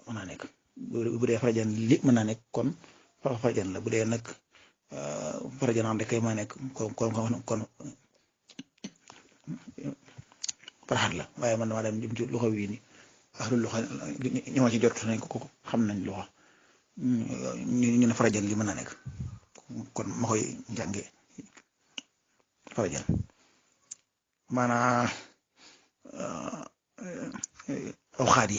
mën naa nekk bu dee farajan li mën naa nekk kon farajan la bu dee nag farajan rek kay mën naa nekk kon faraxat la waaye man damaa dem jëm ci loxo wii ni wax lu loxo ñoo ci jot nañ ko xam nañ loxo ñu ne farajan li mën naa nekk kon ma koy jàngee farajan maanaam awxaat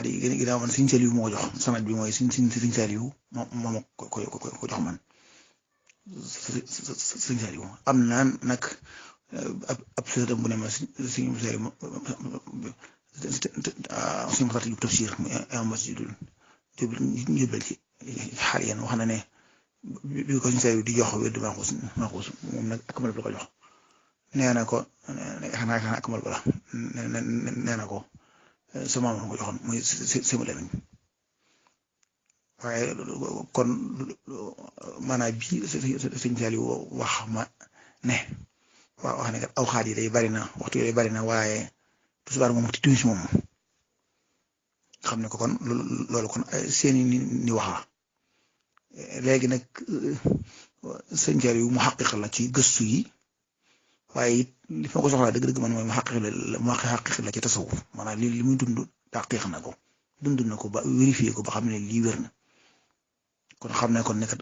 yi ginnaaw man Sëriñ Saliou moo jox sanad bi mooy Sëriñ Saliou moom ko jox man Sëriñ Saliou am na nag ab sëriñ bu ne ma Sëriñ Saliou suñu xalaat yu tafsir masjidul jubal ci xaaliyan wax na ne bi ko Sëriñ Saliou di jox wér du Maxuus moom nag akmal bi la ko jox nee na ko xanaa akmal ba la nee na ko sama maam ko joxoon muy Sëriñ Lamin waaye kon maanaam bii Sëriñ Saliou wax ma ne waaw wax ne kat aw xaat yi day bari na waxtu yi day bari na waaye tisbaar moom ci timis moom xam ne ko kon loolu kon seeni ni waxa léegi nag Sëriñ Saliou mu xaqiq la ci gëstu yi waaye it li ma ko soxlaa dëgg-dëgg man mooy mu xaqiq la ci tasawuf maanaam li muy dund taqiq na ko dund na ko ba vérifié ko ba xam ne lii wér na kon xam ne kon ne kat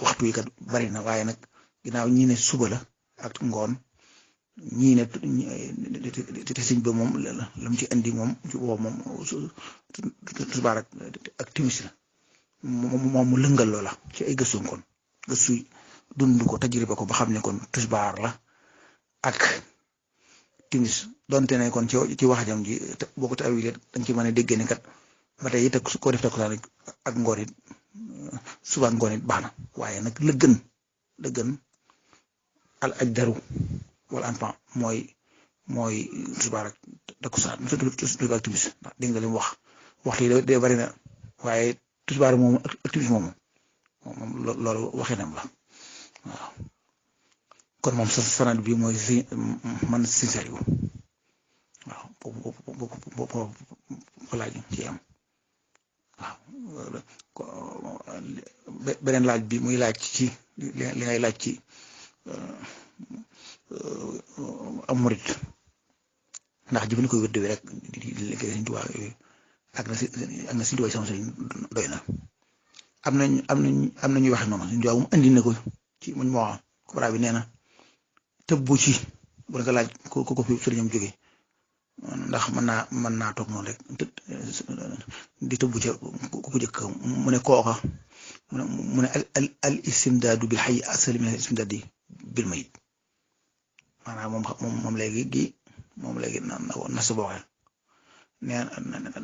waxtu yi kat bari na waaye nag ginnaaw ñii ne suba la ak ngoon ñii ne te sëñ ba moom la mu ci indi moom ci woo moom tisbaar ak timis la moom mu lëngal loola ci ay gëstu kon gëstu dund ko tajriba ko ba xam ne kon tisbaar la ak timis donte ne kon ci wax jam ji boo ko tawile dañ ci mën a déggee ne kat ba tey it koo def takkusaan ak ngoon it suba ngoon it baax na waaye nag la gën al ajdaru wala anpan mooy tisbaar ak takkusaan tisbaar ak timis ndax dégg nga li mu wax waxtu yi de bari na waaye tisbaar moom ak timis moom loolu waxinam la waaw kon moom sa sanad bi mooy man Sëriñ Saliou waaw boobu laaj ci am waaw beneen laaj bi muy laaj ci li ngay laaj ci am murit ndax jëfandikoo wérd bi rek di liggéey Sëriñ Tuubaa yooyu ak na Sëriñ Tuubaa sama sëriñ doy na am na ñuy waxe noonu Sëriñ Tuubaa moom andi na ko ci muñ moo Kubra bi nee na tëbbu ci bu nga laaj ko fi sëriñam jóge ndax mën naa toog noonu rek di tëbbu ca ku jëkk mu ne kooka mu ne al istimdaadu bil hayy asal min al istimdaadi bil mayit maanaam moom léegi na sa booxe nee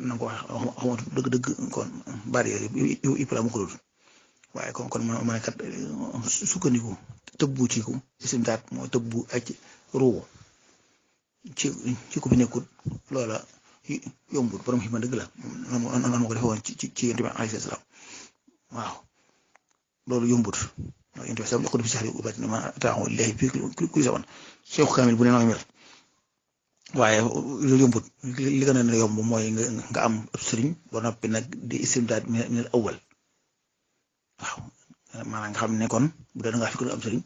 na ko waxe xamatu dëgg kon bari yooyu yëpp la mu ko dul waaye kon ma ne kat sukkandiku tëbbu ci ku istimdaad mooy tëbbu ak ruu ci ku fi nekkul loola yombut borom xima dëgg la noonu ma ko defee woon ci yonent bi alayhi salaam waaw loolu yombut ndax yonent bi salaam ko def ci xarit ubat ma taaxu léegi fii ku sawan Cheikh Kamil bu ne nooy mel waaye loolu yombut li gën a yomb mooy nga am ab sëriñ ba noppi nag di istimdaad minal awwal waaw maanaam nga xam ne kon bu dee da ngaa fekk am sëriñ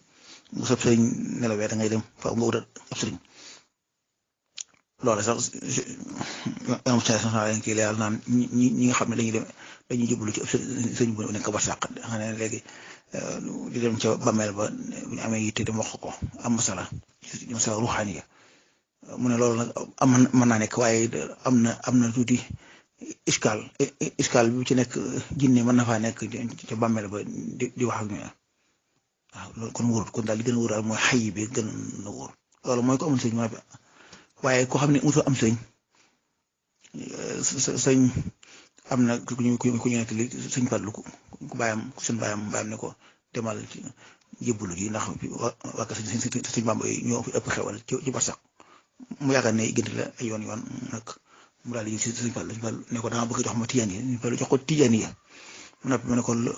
bu sab sëriñ nelawee da ngay dem faaw nga wutal ab sëriñ loolu sax am sax kii leeral naan ñi nga xam ne dañuy jublu ci ab sëriñ bu nekk ba sàq xam ne léegi di dem ca bàmmeel ba bu ñu amee yitte dem wax ko am masala ruuxaaniya mu ne loolu nag mën naa nekk waaye am na tuuti iskaal bi ci nekk jinne mën na faa nekk ca bàmmeel ba di wax ak ñu waaw loolu kon wóorut kon daal li gën a wóor daal mooy xay bi gën a wóor loolu mooy ko amul sëñ ma waaye koo xam ne musul am sëñ am na ku ñu nekk li sëñ Fallu ku bàyyam seen bàyyam ne ko demal ci jébbalu ji ndax waa sëñ Bamba yi ñoo fi ëpp xewal ci barsax mu yaakaar ne gënt la ay yoon nag mu daal di si sëñ Fallu ne ko dama bëgg jox ma tijaan yi sëñ Fallu jox ko tijaan yi mu ne ko lu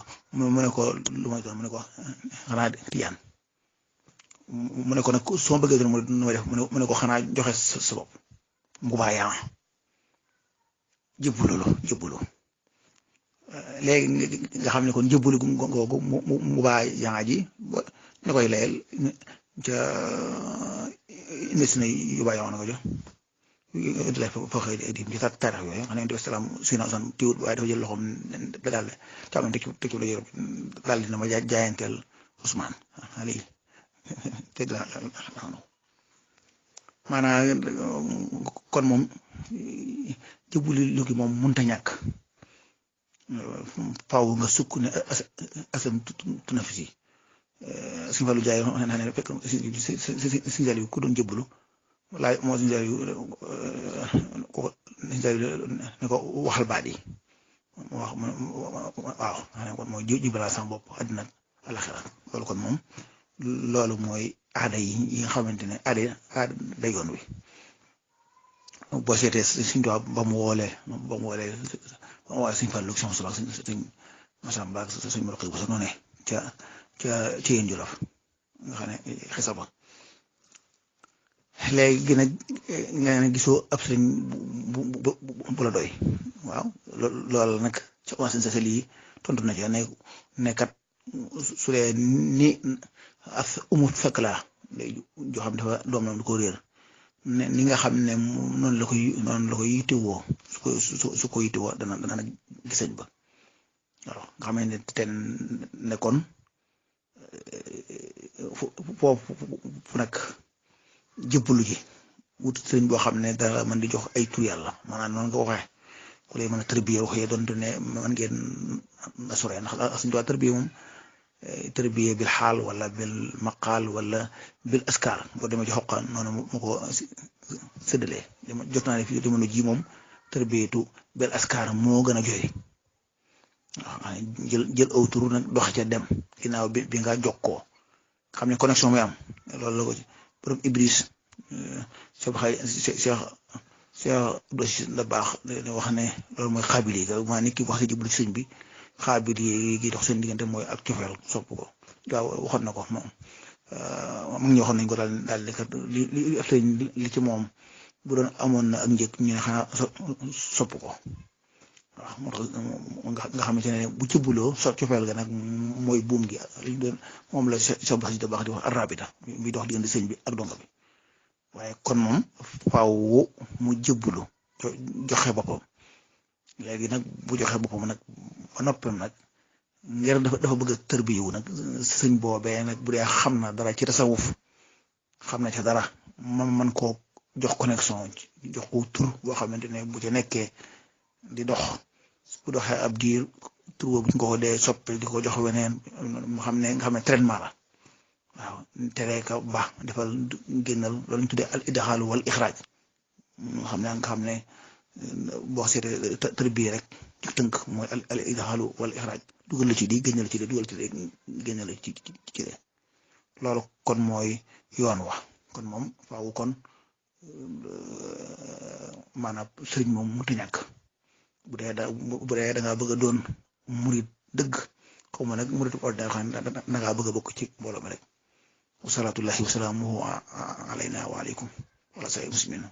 may doon mu ne ko xanaa tijaan mu ne ko nag soo bëggee doon nu may def mu ne ko xanaa joxe sa bopp mu baax yaa jëbbulu léegi nga xam ne kon jëbbulu googu mu baa yaa ji ñu koy layal ca indi yu baa yaa na ko jox di lay fa xëy di ci taarix yooyu xam ne di salaam sina san tiwut waaye dafa jël loxoom ba daal càmmoñ teg ci la yor daal dina ma jaayanteel Ousmane lii te la maanaam kon moom jëbbulu lu gi moom mënta ñàkk faaw nga sukk ne asam tunafisi suñu Fallou Jaay xam ne fekk si jal yu ku doon jëbbulu laaj moo si jal yu ne ko waxal baat yi wax waaw xanaa kon mooy jubbalaa sama bopp àddina alaxira loolu kon moom loolu mooy aada yi nga xamante ne aada yoon wi boo seetee suñ tubaab ba mu woolee suñ Fallu sama solo suñ Masamba ak suñ Moroqi bu sa noonu ca yéen Jolof nga xam ne xisa ba léegi nag nga ne gisoo ab sëriñ bu la doy waaw loolu nag ca commencé sa lii tontu na ci ne kat su dee ni umut fekk laa day joo xam dafa doom du ko réer ne ni nga xam ne noonu la ko yittewoo su ko yittewoo dana gisañ ba waaw nga xam ne te ne kon foofu nag jëbbalu ji wut sëriñ boo xam ne dara mën di jox ay tur yàlla maanaam noonu nga waxee ku lay mën a tërbiye waxee doonte ne man ngeen na sore ndax suñu doon tërbiye moom tërbiye bil xaal wala bil maqaal wala bil askar boo demee ci xoqaan noonu mu ko séddalee jot naa ne fii jamono ji moom tërbiyatu bil askar moo gën a joxe waaw jël aw tur nag dox ca dem ginnaaw bi nga jokkoo xam ne connexion bi am loolu la ko ci borom Ibris Cheikh Abdou la baax wax ne loolu mooy xaabil yi maa nit ki wax si jublu sëñ bi xaabil yi gi dox seen diggante mooy ak cofeel sopp ko waaw waxoon na ko moom mag ñi waxoon nañ ko daal di kat li ci moom bu doon amoon na ak njëkk ñu ne xanaa sopp ko waaw moo tax nga xamante ne bu jëbbuloo so cofeel ga nag mooy buum gi li doon moom la Cheikh Abdou da baax di wax arabita bi dox diggante sëñ bi ak donga bi waaye kon moom faaw mu jëbbulu joxe boppam léegi nag bu joxe boppam nag ba noppam nag ngir dafa bëgg a tërbiyu nag sëñ boobee nag bu dee xam na dara ci tasawuf xam na ca dara man koo jox connexion jox ko tur boo xamante ne bu ca nekkee di dox bu doxee ab diir tur boobu ñu ko dee soppil di ko jox weneen mu xam ne nga xam ne traitement la waaw teree ka baax defal génnal loolu ñu tuddee al idxaalu wal ixraaj nga xam ne boo seetee tërbiye rek ci tënk mooy al idxaalu wal ixraaj dugal la ci di génnal ci de dugal ci de génnal ci de loolu kon mooy yoon wa kon moom faaw kon maanaam sëriñ moom mënut a ñàkk bu dee da ngaa bëgg a doon murid dëgg xaw ma nag murid ordinaire xam ne da ngaa bëgg a bokk ci mbooloo mi rek wasalaatullahi wasalaamuhu alayna wa aleykum wala say muslimin